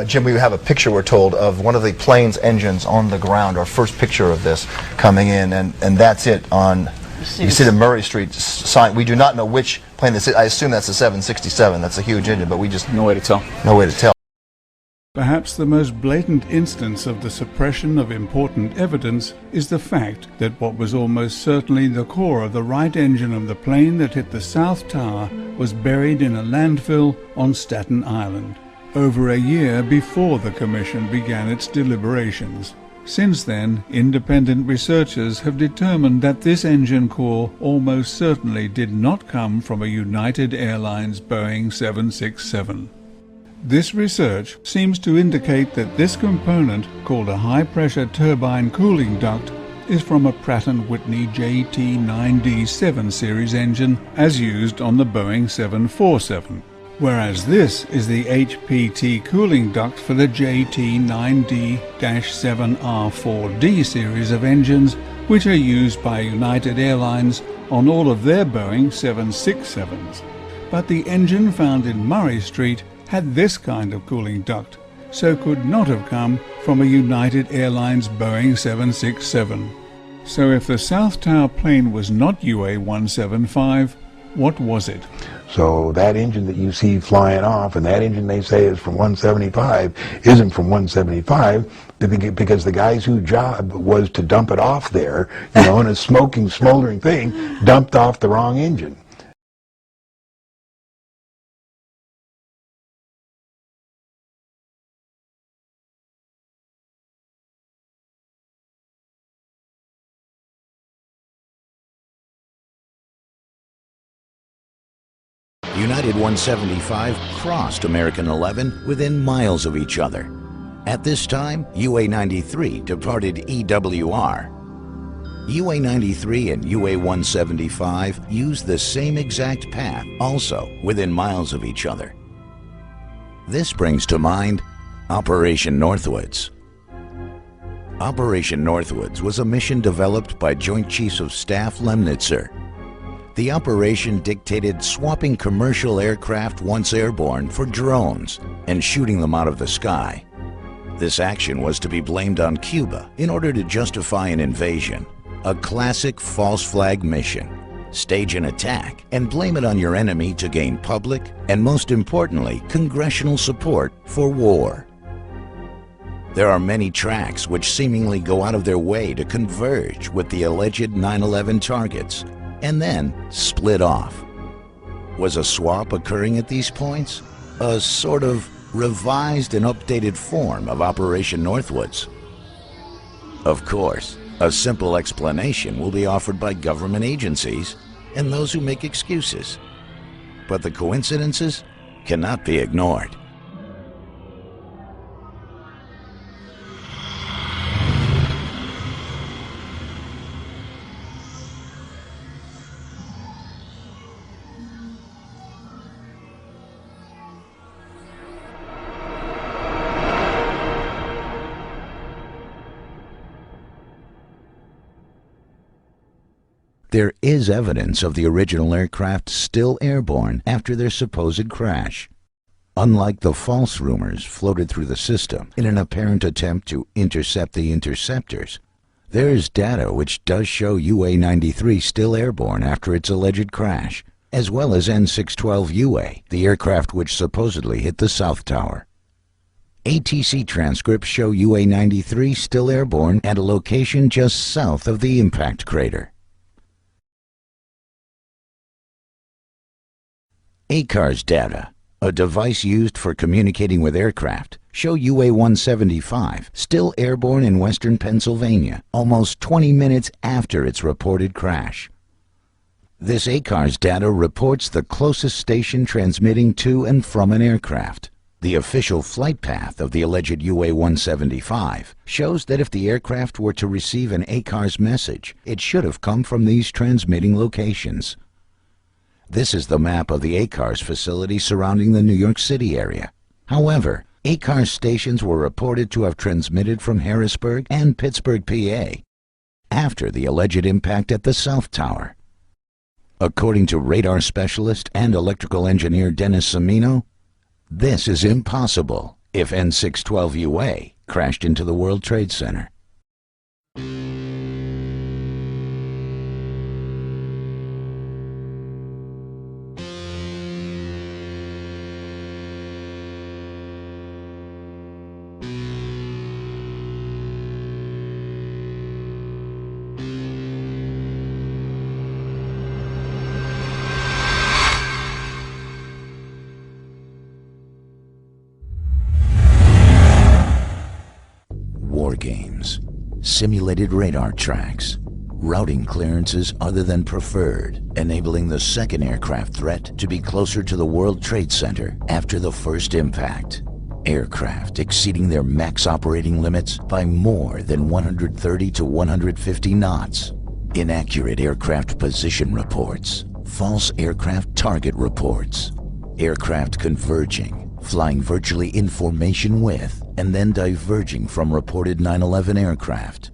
Jim, we have a picture, we're told, of one of the plane's engines on the ground, our first picture of this coming in, and that's it on, you see the Murray Street sign. We do not know which plane this is. I assume that's a 767. That's a huge engine, but we just... No way to tell. No way to tell. Perhaps the most blatant instance of the suppression of important evidence is the fact that what was almost certainly the core of the right engine of the plane that hit the South Tower was buried in a landfill on Staten Island, over a year before the Commission began its deliberations. Since then, independent researchers have determined that this engine core almost certainly did not come from a United Airlines Boeing 767. This research seems to indicate that this component, called a high-pressure turbine cooling duct, is from a Pratt & Whitney JT9D-7 series engine as used on the Boeing 747. Whereas this is the HPT cooling duct for the JT9D-7R4D series of engines, which are used by United Airlines on all of their Boeing 767s. But the engine found in Murray Street had this kind of cooling duct, so could not have come from a United Airlines Boeing 767. So if the South Tower plane was not UA-175, what was it? So that engine that you see flying off, and that engine they say is from 175, isn't from 175 because the guys whose job was to dump it off there, in a smoking, smoldering thing, dumped off the wrong engine. United 175 crossed American 11 within miles of each other. At this time, UA-93 departed EWR. UA-93 and UA-175 used the same exact path, also within miles of each other. This brings to mind Operation Northwoods. Operation Northwoods was a mission developed by Joint Chiefs of Staff Lemnitzer. The operation dictated swapping commercial aircraft once airborne for drones and shooting them out of the sky. This action was to be blamed on Cuba in order to justify an invasion, a classic false flag mission. Stage an attack and blame it on your enemy to gain public and, most importantly, congressional support for war. There are many tracks which seemingly go out of their way to converge with the alleged 9/11 targets and then split off. Was a swap occurring at these points? A sort of revised and updated form of Operation Northwoods? Of course, a simple explanation will be offered by government agencies and those who make excuses. But the coincidences cannot be ignored. There is evidence of the original aircraft still airborne after their supposed crash. Unlike the false rumors floated through the system in an apparent attempt to intercept the interceptors, there is data which does show UA-93 still airborne after its alleged crash, as well as N612UA, the aircraft which supposedly hit the South Tower. ATC transcripts show UA-93 still airborne at a location just south of the impact crater. ACARS data, a device used for communicating with aircraft, show UA-175 still airborne in western Pennsylvania almost 20 minutes after its reported crash. This ACARS data reports the closest station transmitting to and from an aircraft. The official flight path of the alleged UA-175 shows that if the aircraft were to receive an ACARS message, it should have come from these transmitting locations. This is the map of the ACARS facility surrounding the New York City area. However, ACARS stations were reported to have transmitted from Harrisburg and Pittsburgh, PA, after the alleged impact at the South Tower. According to radar specialist and electrical engineer Dennis Cimino, this is impossible. if N612UA crashed into the World Trade Center? War games, simulated radar tracks, routing clearances other than preferred, enabling the second aircraft threat to be closer to the World Trade Center after the first impact. Aircraft exceeding their max operating limits by more than 130 to 150 knots. Inaccurate aircraft position reports, false aircraft target reports, aircraft converging, flying virtually in formation with, and then diverging from reported 9/11 aircraft.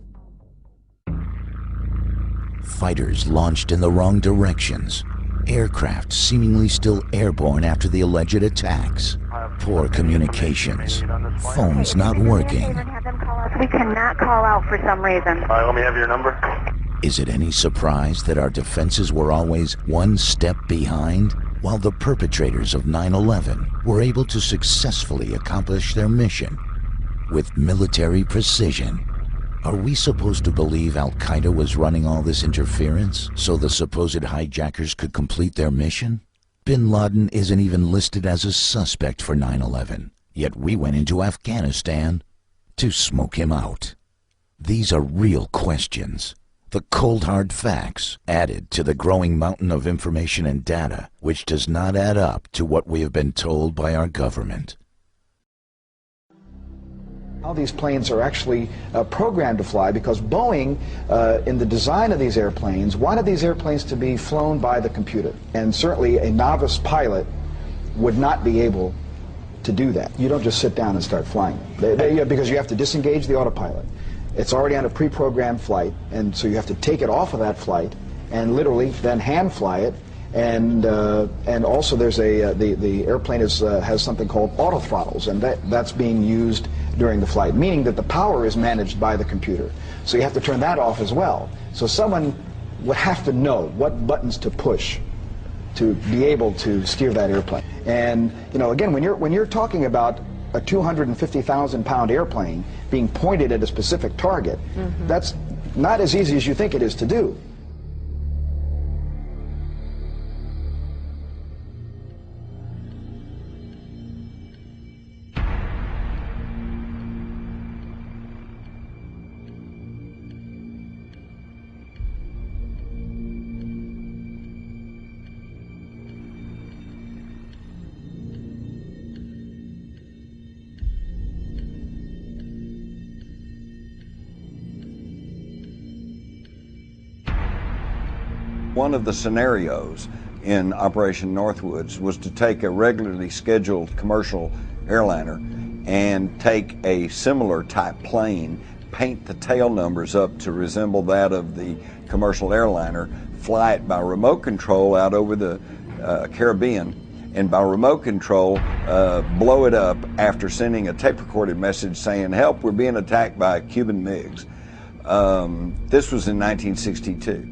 Fighters launched in the wrong directions. Aircraft seemingly still airborne after the alleged attacks. Poor communications. Phones not working. We cannot call out for some reason. Let me have your number. Is it any surprise that our defenses were always one step behind, while the perpetrators of 9/11 were able to successfully accomplish their mission with military precision? Are we supposed to believe Al-Qaeda was running all this interference so the supposed hijackers could complete their mission? Bin Laden isn't even listed as a suspect for 9/11, yet we went into Afghanistan to smoke him out. These are real questions. The cold hard facts added to the growing mountain of information and data, which does not add up to what we have been told by our government. How these planes are actually programmed to fly, because Boeing, in the design of these airplanes, wanted these airplanes to be flown by the computer. And certainly a novice pilot would not be able to do that. You don't just sit down and start flying, because you have to disengage the autopilot. It's already on a pre-programmed flight, and so you have to take it off of that flight and literally then hand fly it. And also there's the airplane has something called auto throttles, and that's being used during the flight, meaning that the power is managed by the computer. So you have to turn that off as well. So someone would have to know what buttons to push to be able to steer that airplane. And again, when you're talking about a 250,000-pound airplane being pointed at a specific target, that's not as easy as you think it is to do. One of the scenarios in Operation Northwoods was to take a regularly scheduled commercial airliner and take a similar type plane, paint the tail numbers up to resemble that of the commercial airliner, fly it by remote control out over the Caribbean, and by remote control blow it up after sending a tape recorded message saying, "Help, we're being attacked by Cuban MiGs." This was in 1962.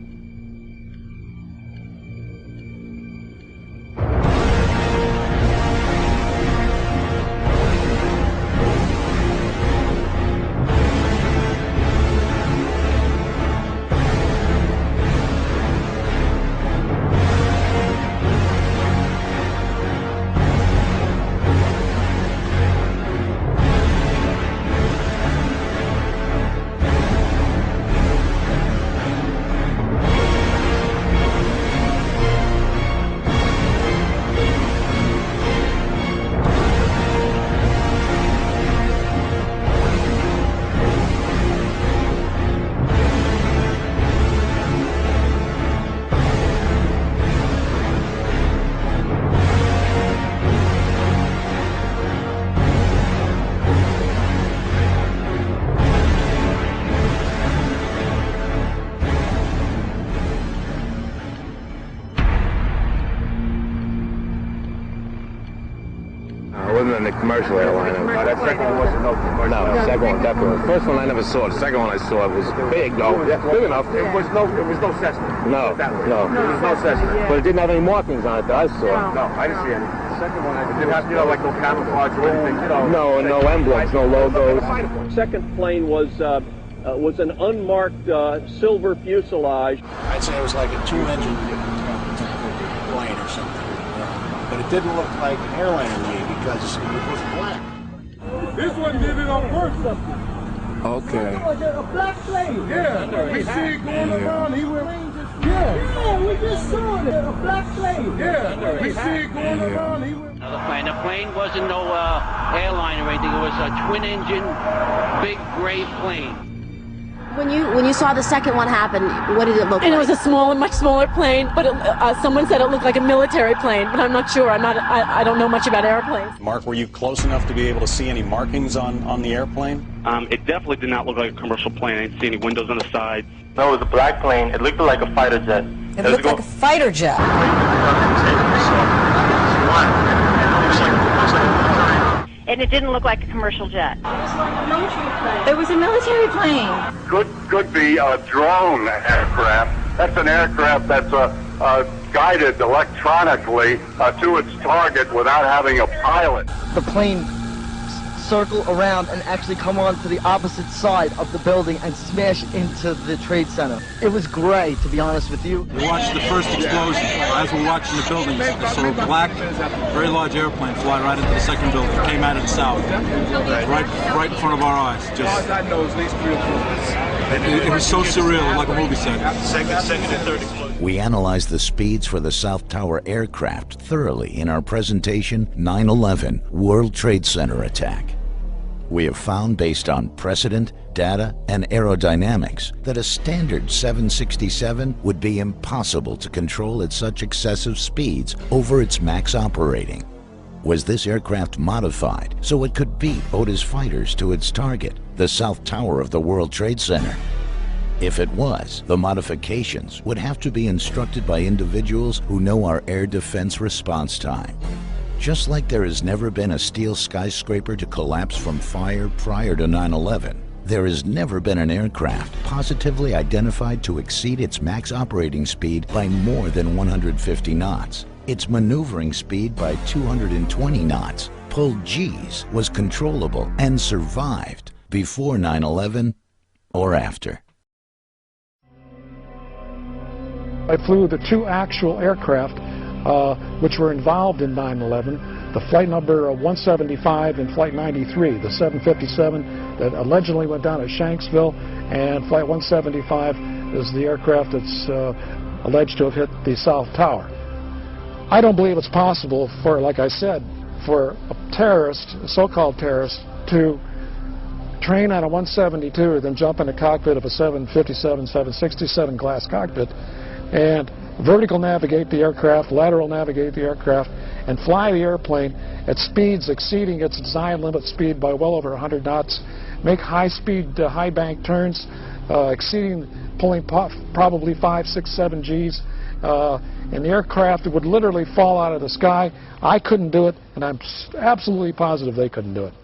commercial airliner. That second one wasn't no commercial. No, the second one definitely. The first one I never saw. The second one I saw was big though. Big enough. It was no Cessna. No. It was no Cessna. But it didn't have any markings on it that I saw. No, I didn't see any. The second one, it didn't have, like no camouflage or anything, No, and no emblems, no logos. Second plane was an unmarked silver fuselage. I'd say it was like a two-engine plane or something. But it didn't look like an airliner to me because it was black. This one did it on purpose. Okay. A black plane. Yeah, we see it going around. He went. Yeah, we just saw it. A black plane. Yeah, we see it going around. He went. The plane wasn't no airline or anything. It was a twin-engine, big gray plane. When you saw the second one happen, what did it look like? And it was a much smaller plane, but someone said it looked like a military plane, but I'm not sure. I don't know much about airplanes. Mark, were you close enough to be able to see any markings on the airplane? It definitely did not look like a commercial plane. I didn't see any windows on the sides. No, it was a black plane. It looked like a fighter jet. It looked like a fighter jet. And it didn't look like a commercial jet. It was a military plane. Could be a drone aircraft. That's an aircraft that's guided electronically to its target without having a pilot. The plane circle around and actually come on to the opposite side of the building and smash into the Trade Center. It was great, to be honest with you. We watched the first explosion. As we're watching the building, I saw a black, very large airplane fly right into the second building. It came out of the south, right in front of our eyes. Just, it was so surreal, like a movie set. Second and third explosion. We analyzed the speeds for the South Tower aircraft thoroughly in our presentation, 9/11 World Trade Center Attack. We have found, based on precedent, data, and aerodynamics, that a standard 767 would be impossible to control at such excessive speeds over its max operating. Was this aircraft modified so it could beat Otis fighters to its target, the South Tower of the World Trade Center? If it was, the modifications would have to be instructed by individuals who know our air defense response time. Just like there has never been a steel skyscraper to collapse from fire prior to 9/11, there has never been an aircraft positively identified to exceed its max operating speed by more than 150 knots. Its maneuvering speed by 220 knots, pulled G's, was controllable and survived before 9/11 or after. I flew the two actual aircraft which were involved in 9/11, the flight number 175 and flight 93, the 757 that allegedly went down at Shanksville, and flight 175 is the aircraft that's alleged to have hit the South Tower. I don't believe it's possible for, like I said, for a terrorist, a so-called terrorist, to train on a 172 and then jump in the cockpit of a 757, 767 glass cockpit and vertical navigate the aircraft, lateral navigate the aircraft, and fly the airplane at speeds exceeding its design limit speed by well over 100 knots, make high-speed, high-bank turns, pulling probably 5, 6, 7 Gs, and the aircraft would literally fall out of the sky. I couldn't do it, and I'm absolutely positive they couldn't do it.